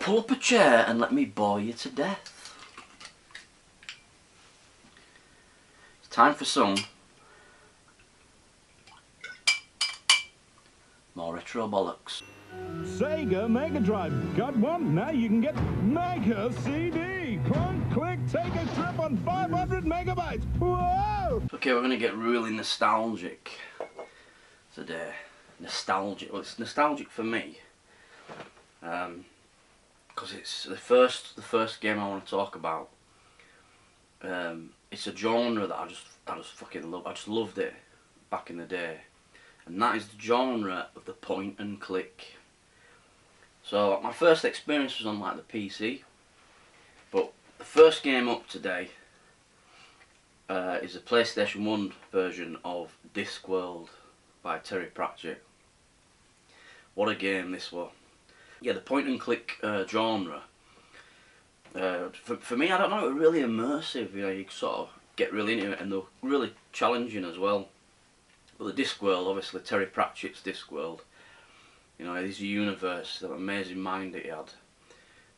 pull up a chair and let me bore you to death. It's time for some more retro bollocks. Sega Mega Drive. Got one? Now you can get Mega CD. Clunk, click, take a trip on 500 megabytes. Whoa! Okay, we're going to get really nostalgic today. Nostalgic. Well, it's nostalgic for me. Because it's the first game I want to talk about. It's a genre that I just fucking love. I just loved it back in the day. And that is the genre of the point and click. So my first experience was on like the PC, but the first game up today is a PlayStation 1 version of Discworld by Terry Pratchett. What a game this was. Yeah, the point and click genre. For me, I don't know, it was really immersive. You know, you sort of get really into it, and they're really challenging as well. But the Discworld, obviously Terry Pratchett's Discworld, you know, his universe, that amazing mind that he had,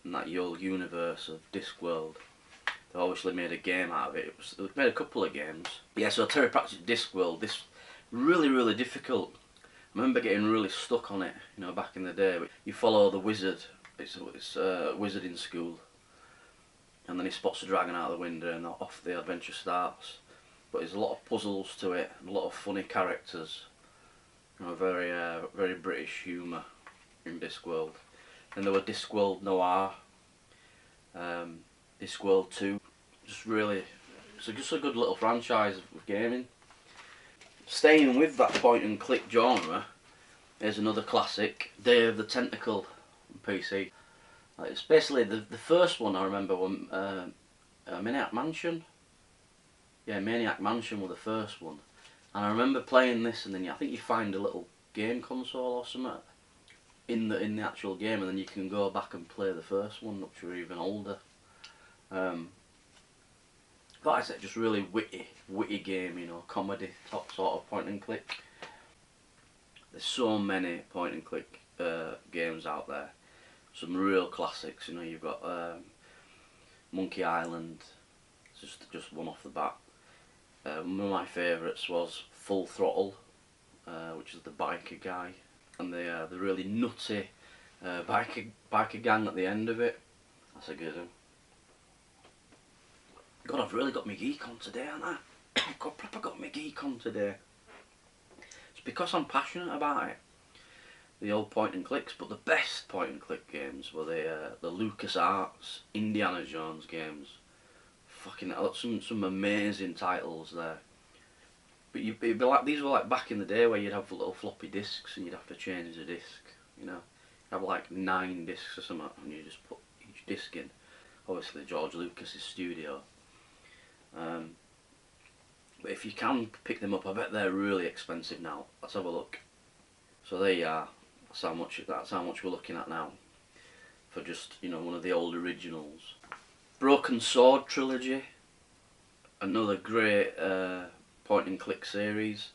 and that whole universe of Discworld. They obviously made a game out of it. They made a couple of games. Yeah, so Terry Pratchett's Discworld, this really difficult. I remember getting really stuck on it, you know, back in the day. You follow the wizard. It's a wizard in school, and then he spots a dragon out of the window, and off the adventure starts. But there's a lot of puzzles to it, and a lot of funny characters. You know, very British humour in Discworld. And there were Discworld Noir, Discworld 2. Just really, just a good little franchise of gaming. Staying with that point and click genre, there's another classic, Day of the Tentacle on PC. It's basically the first one I remember when Maniac Mansion. Yeah, Maniac Mansion was the first one, and I remember playing this, and then I think you find a little game console or something in the actual game, and then you can go back and play the first one, which were even older. But I said, just really witty game, you know, comedy top sort of point and click. There's so many point and click games out there. Some real classics, you know. You've got Monkey Island, just one off the bat. One of my favourites was Full Throttle, which is the biker guy, and the really nutty biker gang at the end of it. That's a good one. God, I've really got my geek on today, haven't I? I've proper got my geek on today. It's because I'm passionate about it. The old point and clicks, but the best point and click games were the LucasArts Indiana Jones games. Fucking hell, some amazing titles there. But it'd be like, these were like back in the day where you'd have little floppy disks and you'd have to change the disc, you know. You'd have like 9 discs or something, and you just put each disc in. Obviously George Lucas's studio. But if you can pick them up, I bet they're really expensive now. Let's have a look. So there you are. That's how much we're looking at now for just, you know, one of the old originals. Broken Sword trilogy, another great point and click series.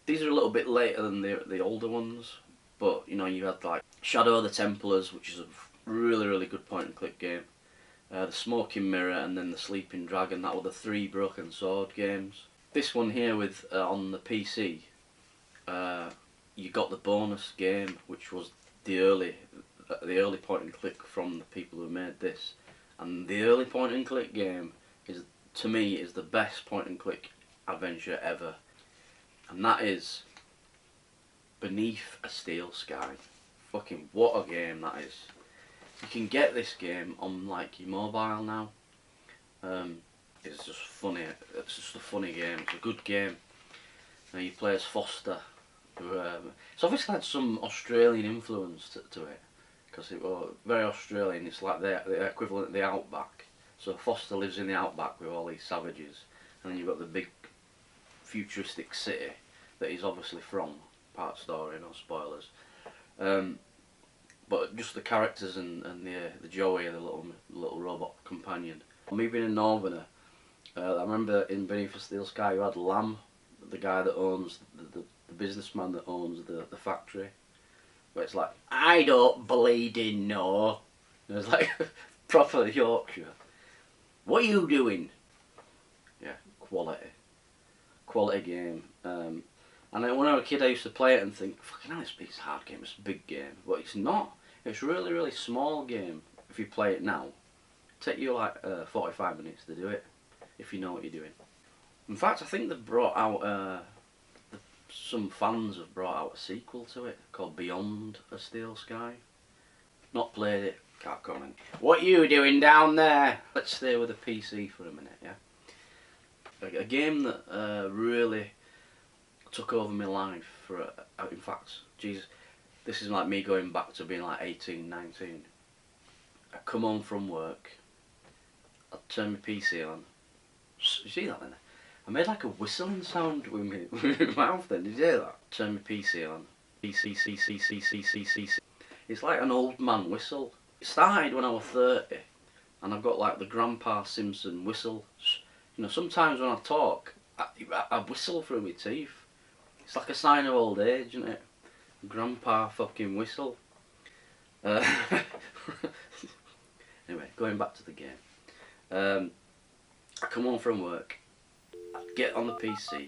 These are a little bit later than the older ones, but you know, you had like Shadow of the Templars, which is a really good point and click game. The Smoking Mirror, and then the Sleeping Dragon. That were the 3 Broken Sword games. This one here with on the PC, you got the bonus game, which was the early point and click from the people who made this. And the early point and click game is, to me, is the best point and click adventure ever, and that is Beneath a Steel Sky. Fucking what a game that is. You can get this game on like your mobile now. It's just funny. It's just a funny game. It's a good game. Now you play as Foster. It's obviously had some Australian influence to it, because it was very Australian. It's like the equivalent of the outback. So Foster lives in the outback with all these savages, and then you've got the big futuristic city that he's obviously from. Part story, no spoilers. But just the characters and the Joey, the little robot companion. Me being a northerner, I remember in Beneath a Steel Sky you had Lamb, the guy that owns the businessman that owns the factory, where it's like, I don't bleeding know. It was like proper Yorkshire. What are you doing? Yeah, quality game. And when I was a kid, I used to play it and think, fucking hell, it's a hard game. It's a big game, but it's not. It's a really, really small game. If you play it now, it'll take you like 45 minutes to do it, if you know what you're doing. In fact, I think they've brought out some fans have brought out a sequel to it called Beyond a Steel Sky. Not played it, can't comment. What you doing down there? Let's stay with the PC for a minute, yeah? A game that really took over my life for, in fact, Jesus, this is like me going back to being like 18, 19. I come home from work, I'd turn my PC on. You see that then? I made like a whistling sound with my mouth then, did you hear that? Turn my PC on. It's like an old man whistle. It started when I was 30, and I've got like the Grandpa Simpson whistle. You know, sometimes when I talk, I whistle through my teeth. It's like a sign of old age, isn't it? Grandpa fucking whistle. Anyway, going back to the game. I come home from work, I get on the PC,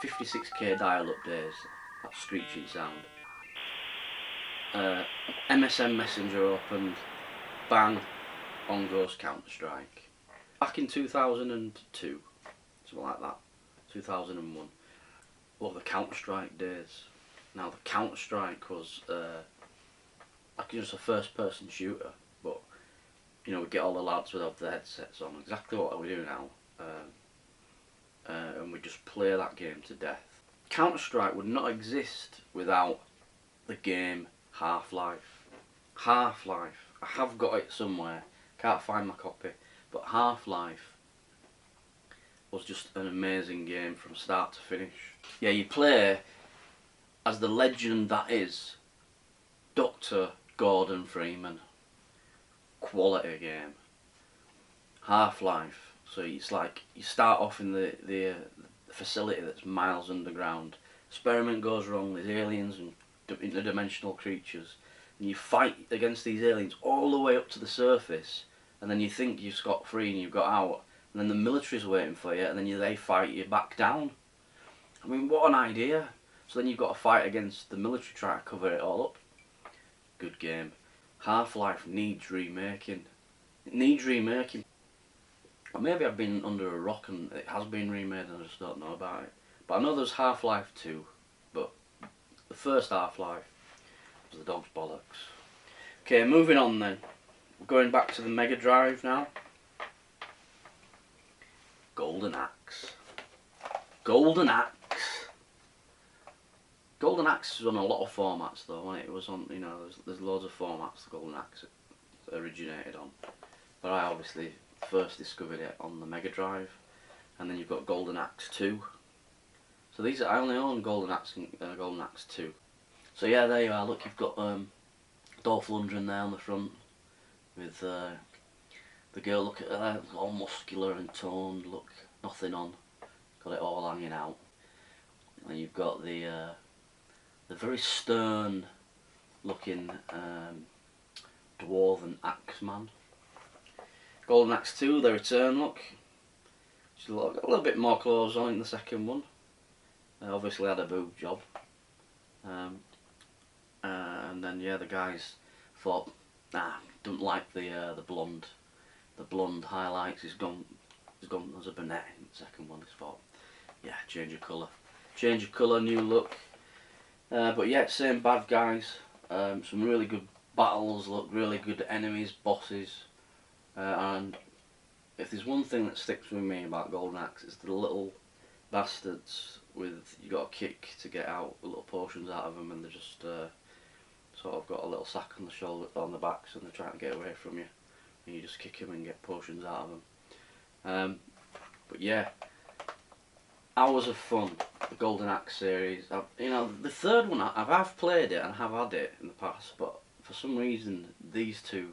56k dial-up days, that screeching sound. MSN Messenger opened, bang, on goes Counter-Strike. Back in 2002, something like that, 2001. Well, the Counter-Strike days. Now, the Counter-Strike was like just a first-person shooter, but you know, we get all the lads without the headsets on, exactly what we do now, and we just play that game to death. Counter-Strike would not exist without the game Half-Life. Half-Life. I have got it somewhere, can't find my copy, but Half-Life was just an amazing game from start to finish. Yeah, you play as the legend that is Dr. Gordon Freeman. Quality game. Half-Life. So it's like you start off in the facility that's miles underground. Experiment goes wrong. There's aliens and interdimensional creatures, and you fight against these aliens all the way up to the surface. And then you think you've got free and you've got out, and then the military's waiting for you, and then they fight you back down. I mean, what an idea! So then you've got to fight against the military trying to cover it all up. Good game. Half-Life needs remaking. It needs remaking. Or maybe I've been under a rock and it has been remade and I just don't know about it. But I know there's Half-Life 2, but the first Half-Life was the dog's bollocks. Okay, moving on then. We're going back to the Mega Drive now. Golden Axe. Golden Axe. Golden Axe was on a lot of formats though, wasn't it? It was on, you know, there's loads of formats the Golden Axe originated on. But I obviously first discovered it on the Mega Drive. And then you've got Golden Axe 2. So these are, I only own Golden Axe and Golden Axe 2. So yeah, there you are. Look, you've got Dolph Lundgren there on the front with the girl. Look at her, all muscular and toned. Look, nothing on, got it all hanging out. And you've got the very stern looking dwarven Axeman. Golden Axe 2, the return look. She's got a little bit more clothes on in the second one. Obviously had a boob job. And then yeah, the guys thought, nah, don't like the blonde highlights. He's gone as a brunette in the second one. He's thought, yeah, change of colour, new look. But yeah, same bad guys. Some really good battles. Look, really good enemies, bosses. And if there's one thing that sticks with me about Golden Axe, it's the little bastards with, you got to kick to get out little portions out of them, and they're just sort of got a little sack on the shoulder, on the backs, and they're trying to get away from you, and you just kick them and get portions out of them. But yeah, hours of fun. The Golden Axe series. You know, the third one I've played it and have had it in the past, but for some reason these two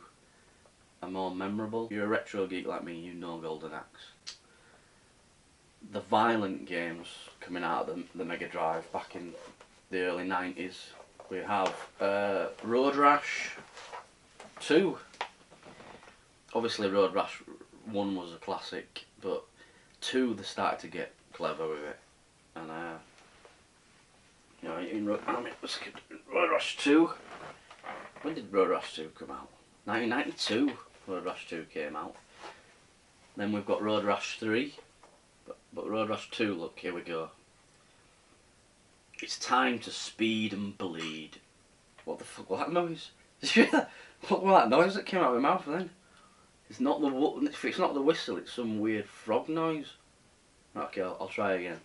are more memorable. If you're a retro geek like me, you know Golden Axe. The violent games coming out of the Mega Drive back in the early 90s. We have Road Rash 2. obviously Road Rash 1 was a classic, but 2 they started to get clever with it, and you know, in Road Rash 2. When did Road Rash 2 come out? 1992. Road Rash 2 came out. Then we've got Road Rash 3, but Road Rash 2. Look, here we go. It's time to speed and bleed. What the fuck was that noise? Did you hear that? What was that noise that came out of my mouth then? It's not the if it's not the whistle, it's some weird frog noise. Okay, I'll try again.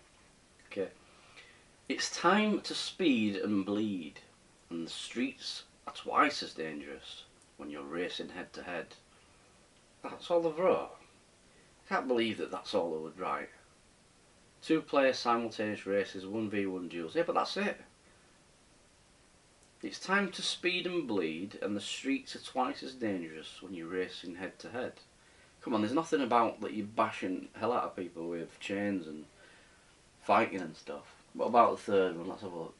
Okay. It's time to speed and bleed, and the streets are twice as dangerous when you're racing head to head. That's all they've wrote. I can't believe that that's all they would write. 2-player simultaneous races, 1v1 duels. Yeah, but that's it. It's time to speed and bleed, and the streets are twice as dangerous when you're racing head to head. Come on, there's nothing about that you're bashing hell out of people with chains and fighting and stuff. What about the third one? Let's have a look.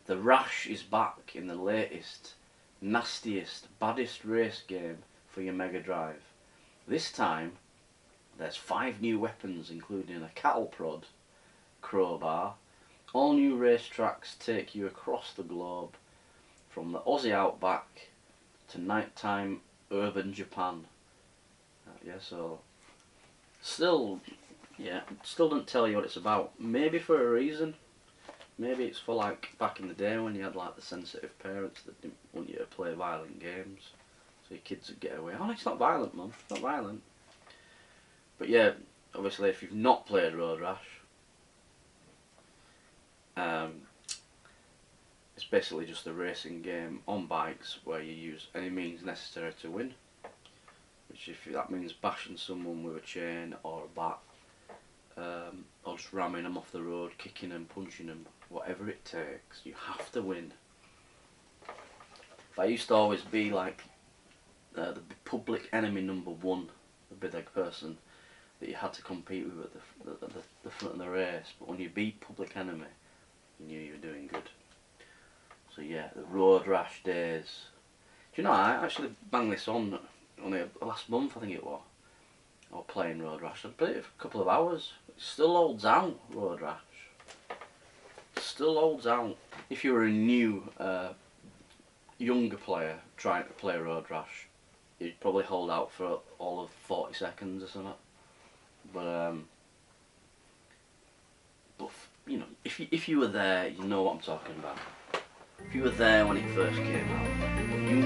The Rash is back in the latest, nastiest, baddest race game for your Mega Drive. This time, there's 5 new weapons, including a cattle prod, crowbar. All new racetracks take you across the globe, from the Aussie outback to nighttime urban Japan. Yeah, so still don't tell you what it's about. Maybe for a reason. Maybe it's for like back in the day when you had like the sensitive parents that didn't want you to play violent games, so your kids would get away. Oh, it's not violent, Mum. It's not violent. But yeah, obviously, if you've not played Road Rash, it's basically just a racing game on bikes where you use any means necessary to win. Which, if that means bashing someone with a chain or a bat, or just ramming them off the road, kicking them, punching them, whatever it takes, you have to win. But I used to always be like the public enemy #1, the big person that you had to compete with at the front of the race. But when you beat public enemy, you knew you were doing good. So yeah, the Road Rash days. Do you know, I actually banged this on only last month, I think it was. I was playing Road Rash. I played it for a couple of hours. It still holds out, Road Rash. Still holds out. If you were a new, younger player trying to play Road Rash, you'd probably hold out for all of 40 seconds or something. But you know, if you were there, you know what I'm talking about. If you were there when it first came out, you